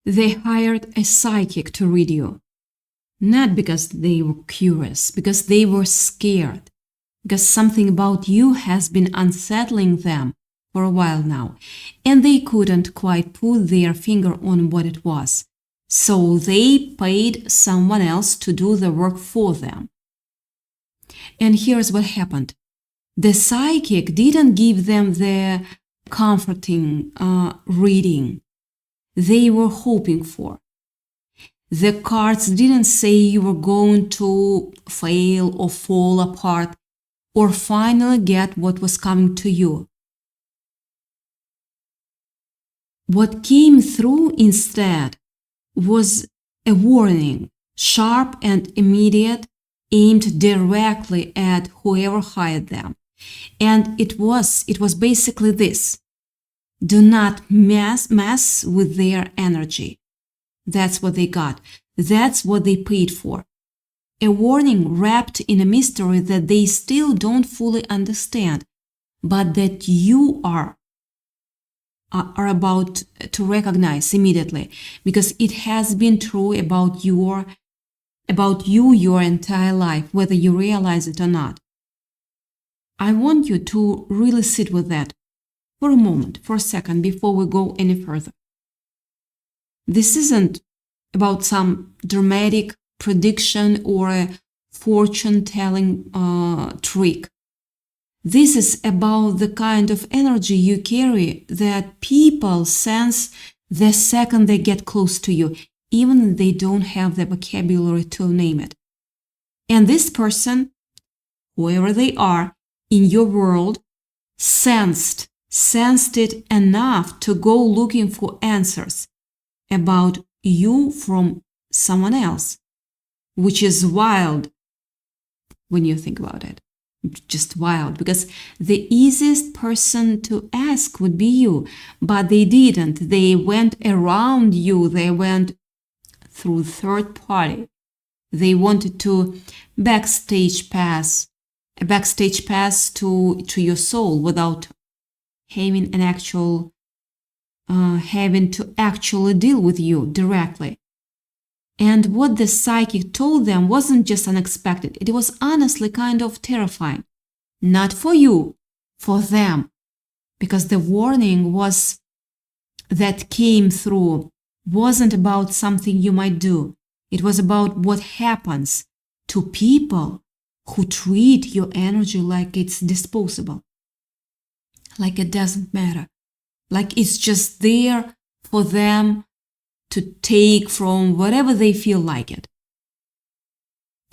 They hired a psychic to read you. Not because they were curious, because they were scared. Because something about you has been unsettling them for a while now, and they couldn't quite put their finger on what it was. So they paid someone else to do the work for them. And here's what happened. The psychic didn't give them the comforting reading they were hoping for. The cards didn't say you were going to fail or fall apart or finally get what was coming to you. What came through instead was a warning, sharp and immediate, aimed directly at whoever hired them. And it was basically this: do not mess with their energy. That's what they got. That's what they paid for. A warning wrapped in a mystery that they still don't fully understand, but that you are about to recognize immediately, because it has been true about you your entire life, whether you realize it or not. I want you to really sit with that for a moment, for a second, before we go any further. This isn't about some dramatic prediction or a fortune-telling trick. This is about the kind of energy you carry that people sense the second they get close to you, even if they don't have the vocabulary to name it. And this person, whoever they are in your world, sensed it enough to go looking for answers about you from someone else, which is wild when you think about it. Just wild, because the easiest person to ask would be you, but they didn't. They went around you. They went through third party. They wanted to backstage pass to your soul without having having to actually deal with you directly. And what the psychic told them wasn't just unexpected. It was honestly kind of terrifying. Not for you, for them. Because the warning that came through wasn't about something you might do. It was about what happens to people who treat your energy like it's disposable. Like it doesn't matter. Like it's just there for them to take from whatever they feel like it.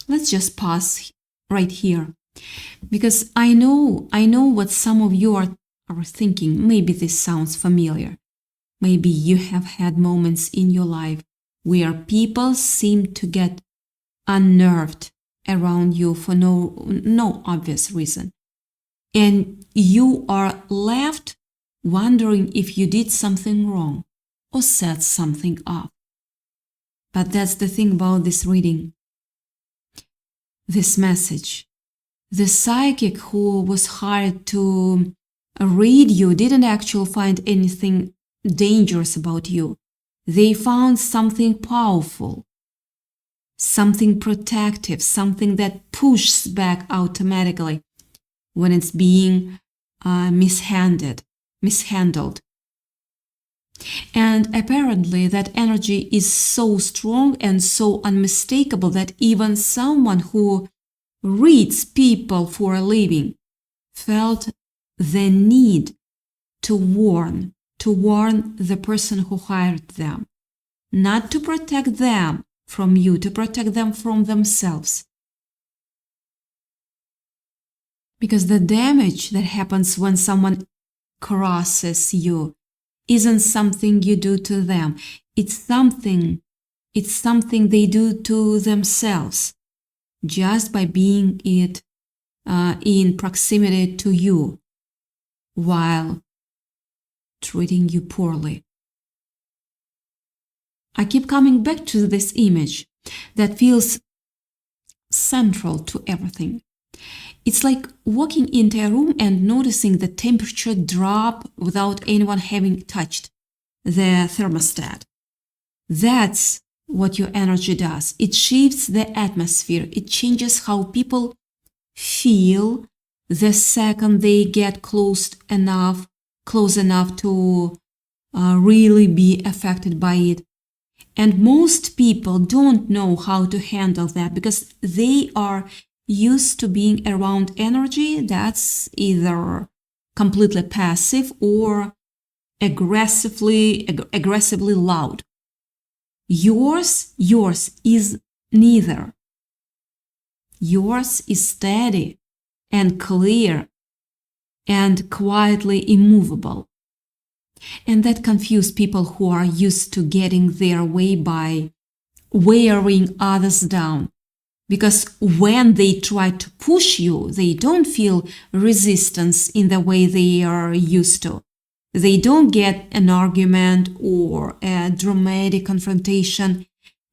Let's just pause right here, because I know what some of you are thinking. Maybe this sounds familiar. Maybe you have had moments in your life where people seem to get unnerved around you for no obvious reason. And you are left wondering if you did something wrong or set something up. But that's the thing about this reading, this message. The psychic who was hired to read you didn't actually find anything dangerous about you. They found something powerful, something protective, something that pushes back automatically when it's being mishandled. And apparently that energy is so strong and so unmistakable that even someone who reads people for a living felt the need to warn the person who hired them, not to protect them from you, to protect them from themselves. Because the damage that happens when someone crosses you isn't something you do to them. It's something they do to themselves just by being in proximity to you while treating you poorly. I keep coming back to this image that feels central to everything. It's like walking into a room and noticing the temperature drop without anyone having touched the thermostat. That's what your energy does. It shifts the atmosphere. It changes how people feel the second they get close enough to really be affected by it. And most people don't know how to handle that because they are used to being around energy that's either completely passive or aggressively loud. Yours is neither. Yours is steady and clear and quietly immovable. And that confuses people who are used to getting their way by wearing others down. Because when they try to push you, they don't feel resistance in the way they are used to. They don't get an argument or a dramatic confrontation.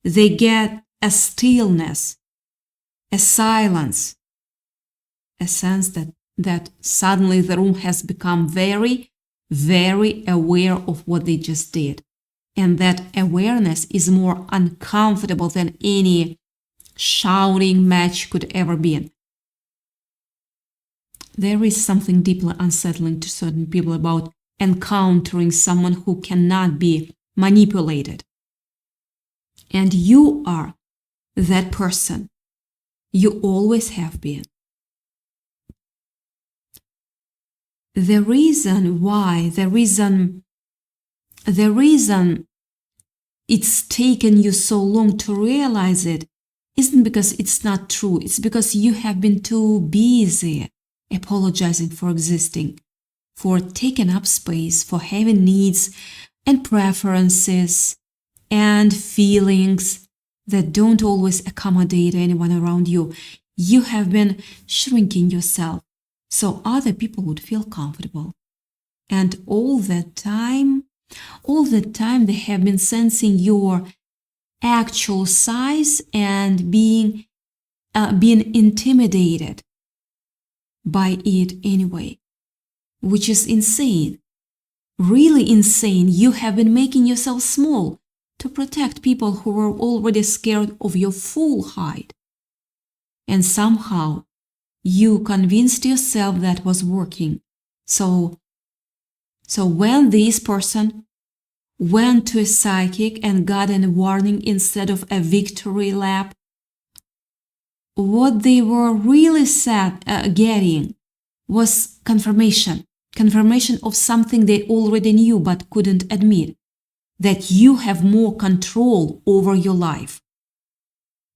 They get a stillness, a silence, a sense that suddenly the room has become very, very aware of what they just did. And that awareness is more uncomfortable than any shouting match could ever be. There is something deeply unsettling to certain people about encountering someone who cannot be manipulated. And you are that person. You always have been. The reason it's taken you so long to realize it isn't because it's not true. It's because you have been too busy apologizing for existing, for taking up space, for having needs and preferences and feelings that don't always accommodate anyone around you. You have been shrinking yourself so other people would feel comfortable. And all that time they have been sensing your actual size and being intimidated by it anyway, which is insane. Really insane. You have been making yourself small to protect people who were already scared of your full height. And somehow you convinced yourself that was working. So when this person went to a psychic and got a warning instead of a victory lap, what they were really getting was confirmation of something they already knew but couldn't admit, that you have more control over your life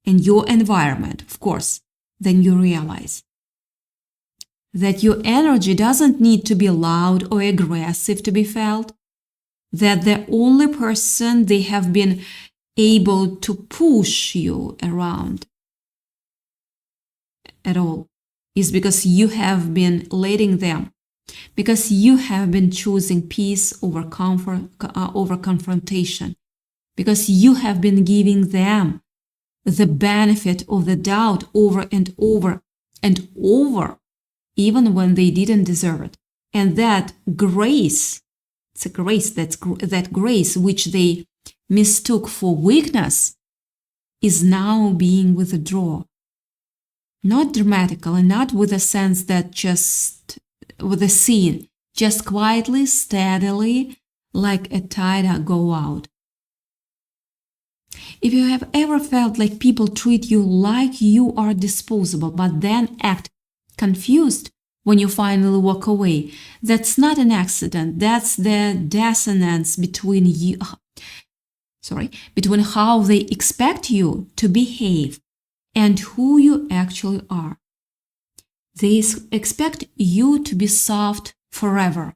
and your environment, of course, than you realize. That your energy doesn't need to be loud or aggressive to be felt. That the only person they have been able to push you around at all is because you have been letting them, because you have been choosing peace over confrontation, because you have been giving them the benefit of the doubt over and over and over, even when they didn't deserve it. And that grace, that grace which they mistook for weakness, is now being withdrawn. Not dramatically, not with a sense that just with a scene, just quietly, steadily, like a tide go out. If you have ever felt like people treat you like you are disposable, but then act confused when you finally walk away, that's not an accident. That's the dissonance between how they expect you to behave and who you actually are. They expect you to be soft forever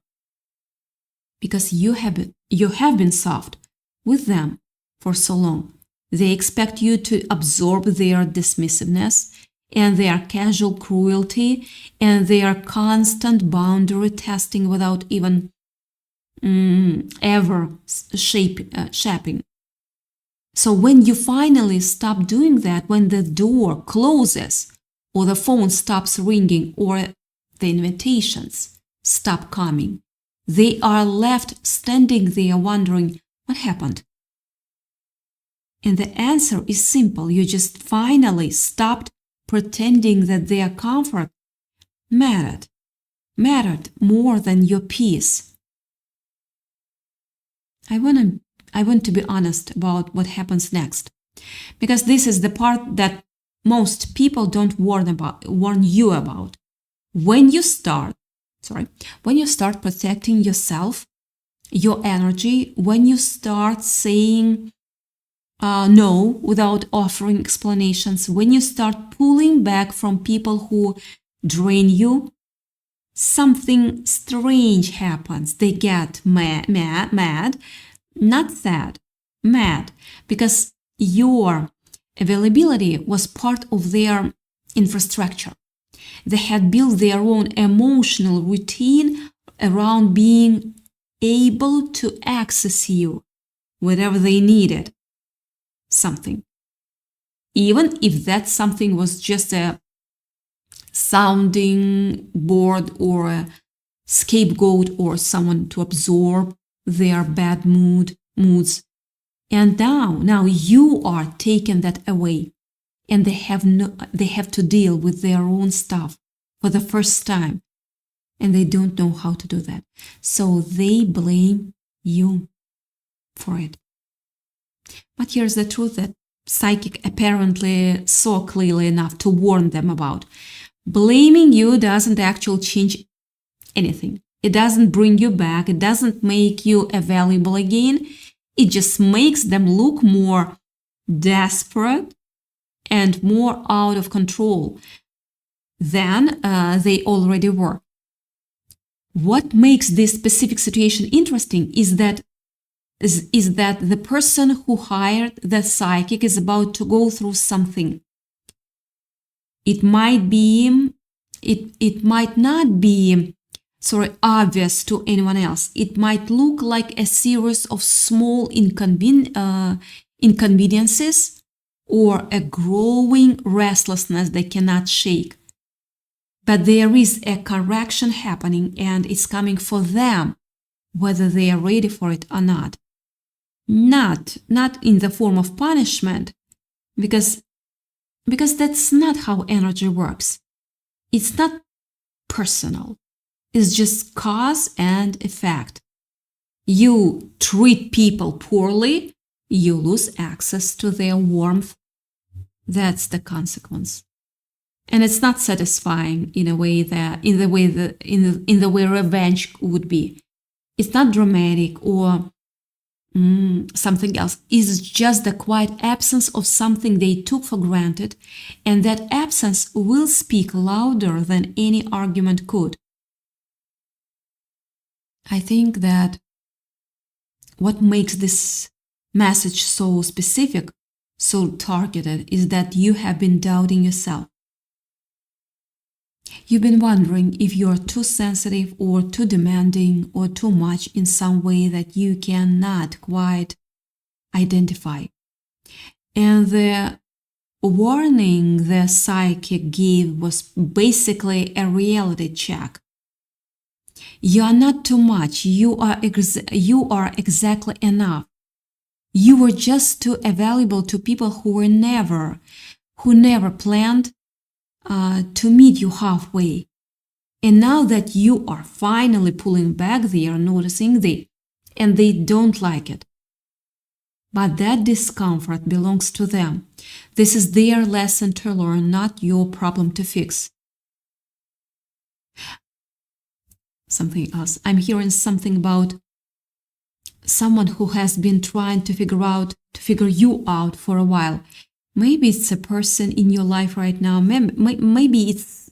because you have been soft with them for so long. They expect you to absorb their dismissiveness and their casual cruelty and their constant boundary testing without even ever shaping. So when you finally stop doing that, when the door closes or the phone stops ringing or the invitations stop coming, they are left standing there wondering, what happened? And the answer is simple. You just finally stopped pretending that their comfort mattered more than your peace. I want to be honest about what happens next, because this is the part that most people don't warn you about. When you start protecting yourself, your energy, when you start saying no without offering explanations, when you start pulling back from people who drain you, something strange happens. They get mad, not sad, mad, because your availability was part of their infrastructure. They had built their own emotional routine around being able to access you whenever they needed something. Even if that something was just a sounding board or a scapegoat or someone to absorb their bad moods. And now you are taking that away, and they have to deal with their own stuff for the first time, and they don't know how to do that. So they blame you for it. But here's the truth that psychic apparently saw clearly enough to warn them about. Blaming you doesn't actually change anything. It doesn't bring you back. It doesn't make you available again. It just makes them look more desperate and more out of control than they already were. What makes this specific situation interesting is that the person who hired the psychic is about to go through something. It might not be obvious to anyone else. It might look like a series of small inconveniences or a growing restlessness they cannot shake. But there is a correction happening, and it's coming for them, whether they are ready for it or not. Not in the form of punishment, because that's not how energy works. It's not personal. It's just cause and effect. You treat people poorly, you lose access to their warmth. That's the consequence. And it's not satisfying in the way revenge would be. It's not dramatic or something else. It's just the quiet absence of something they took for granted, and that absence will speak louder than any argument could. I think that what makes this message so specific, so targeted, is that you have been doubting yourself. You've been wondering if you're too sensitive or too demanding or too much in some way that you cannot quite identify. And the warning the psychic gave was basically a reality check. You are not too much. You are exactly enough. You were just too available to people who never planned to meet you halfway. And now that you are finally pulling back, they are noticing and they don't like it. But that discomfort belongs to them. This is their lesson to learn, not your problem to fix. Something else. I'm hearing something about someone who has been trying to figure you out for a while. Maybe it's a person in your life right now. Maybe it's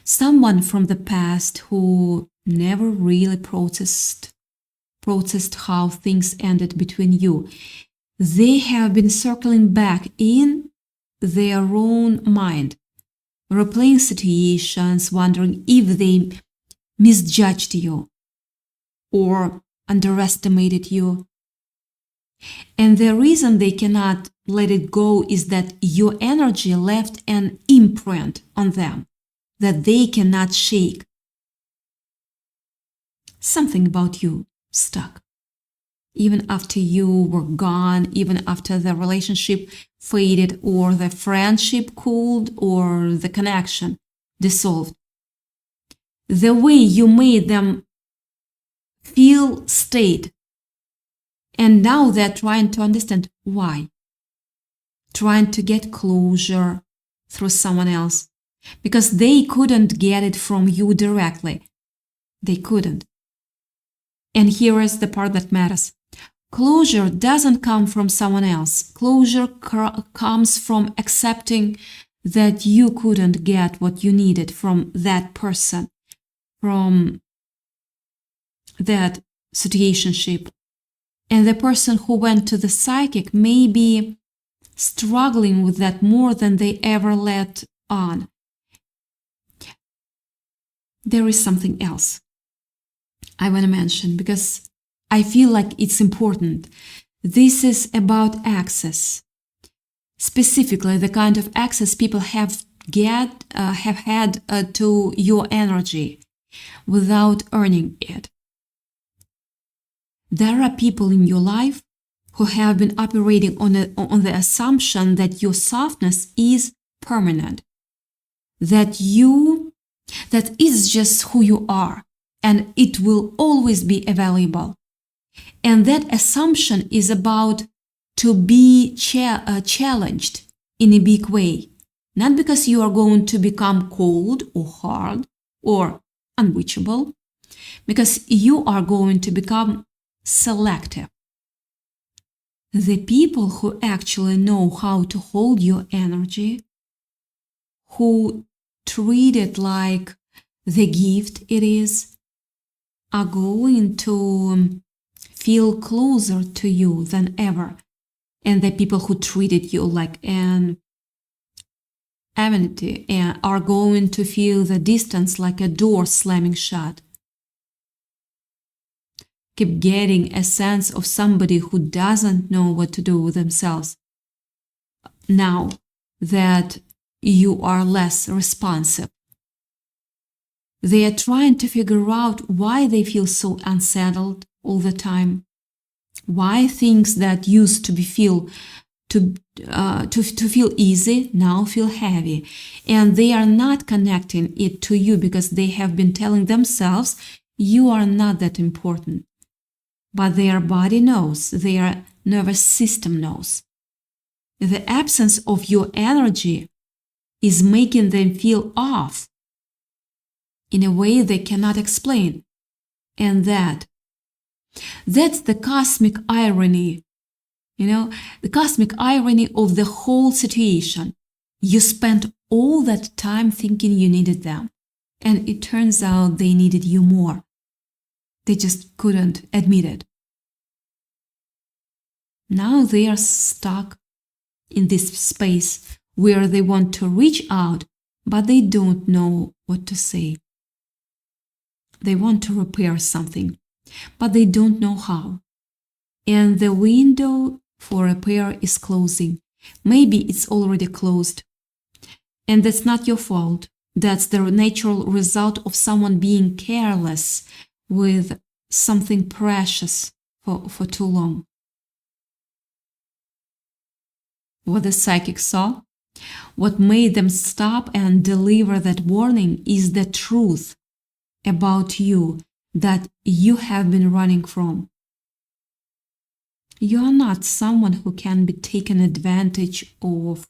someone from the past who never really processed how things ended between you. They have been circling back in their own mind, replaying situations, wondering if they misjudged you or underestimated you. And the reason they cannot let it go is that your energy left an imprint on them that they cannot shake. Something about you stuck. even after you were gone, even after the relationship faded or the friendship cooled or the connection dissolved. The way you made them feel stayed. And now they're trying to understand why. Trying to get closure through someone else. Because they couldn't get it from you directly. They couldn't. And here is the part that matters. Closure doesn't come from someone else. Closure comes from accepting that you couldn't get what you needed from that person, from that situationship. And the person who went to the psychic may be struggling with that more than they ever let on. There is something else I want to mention because I feel like it's important. This is about access. Specifically, the kind of access people have had to your energy without earning it. There are people in your life who have been operating on the assumption that your softness is permanent, that is just who you are, and it will always be available. And that assumption is about to be challenged in a big way, not because you are going to become cold or hard or unreachable, because you are going to become selective. The people who actually know how to hold your energy, who treat it like the gift it is, are going to feel closer to you than ever. And the people who treated you like an amenity are going to feel the distance like a door slamming shut. Keep getting a sense of somebody who doesn't know what to do with themselves now that you are less responsive. They are trying to figure out why they feel so unsettled all the time, why things that used to be feel easy now feel heavy, and they are not connecting it to you because they have been telling themselves you are not that important. But their body knows, their nervous system knows. The absence of your energy is making them feel off in a way they cannot explain. And that's the cosmic irony, the cosmic irony of the whole situation. You spent all that time thinking you needed them, and it turns out they needed you more. They just couldn't admit it. Now they are stuck in this space where they want to reach out, but they don't know what to say. They want to repair something, but they don't know how. And the window for repair is closing. Maybe it's already closed. And that's not your fault. That's the natural result of someone being careless with something precious for too long. What the psychic saw, what made them stop and deliver that warning is the truth about you that you have been running from. You are not someone who can be taken advantage of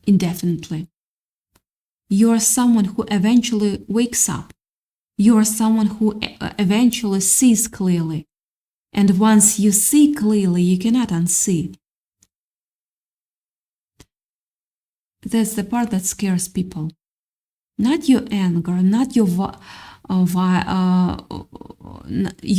indefinitely. You are someone who eventually wakes up. You are someone who eventually sees clearly. And once you see clearly, you cannot unsee. That's the part that scares people. Not your anger, not your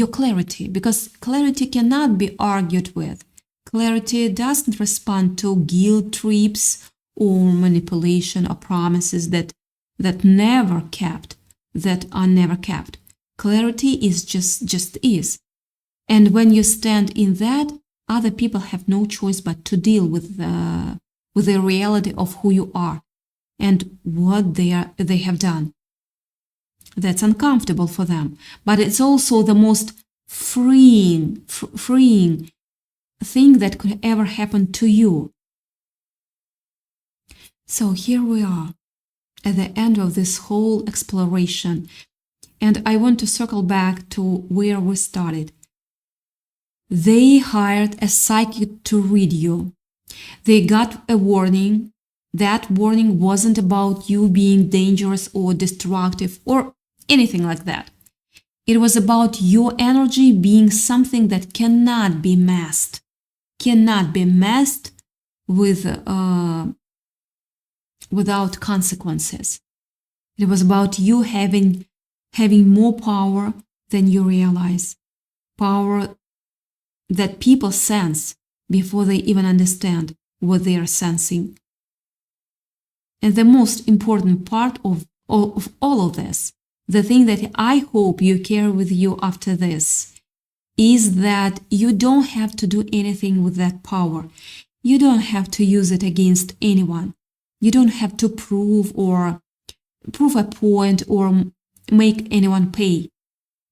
clarity, because clarity cannot be argued with. Clarity doesn't respond to guilt trips or manipulation or promises that are never kept. Clarity is just is. And when you stand in that, other people have no choice but to deal with the reality of who you are and what they have done. That's uncomfortable for them, but it's also the most freeing thing that could ever happen to you. So here we are at the end of this whole exploration, and I want to circle back to where we started. They hired a psychic to read you. They got a warning. That warning wasn't about you being dangerous or destructive or anything like that. It was about your energy being something that cannot be masked. Cannot be masked without consequences. It was about you having more power than you realize. Power that people sense before they even understand what they are sensing. And the most important part of all of this, the thing that I hope you carry with you after this, is that you don't have to do anything with that power. You don't have to use it against anyone. You don't have to prove a point or make anyone pay.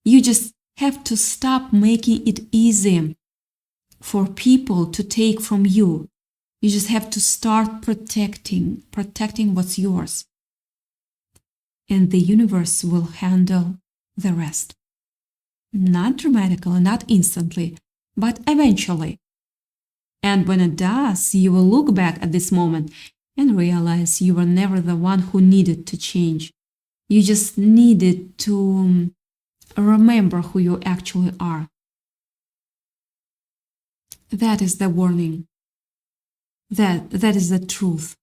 You just have to stop making it easy for people to take from you. You just have to start protecting what's yours. And the universe will handle the rest. Not dramatically, not instantly, but eventually. And when it does, you will look back at this moment and realize you were never the one who needed to change. You just needed to remember who you actually are. That is the warning. That is the truth.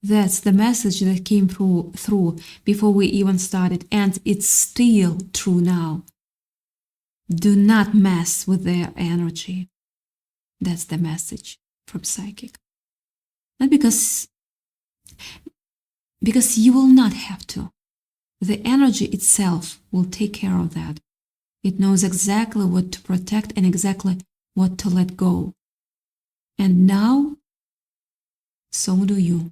That's the message that came through before we even started, and it's still true now. Do not mess with their energy. That's the message from Psychic. Not because you will not have to. The energy itself will take care of that. It knows exactly what to protect and exactly what to let go. And now, so do you.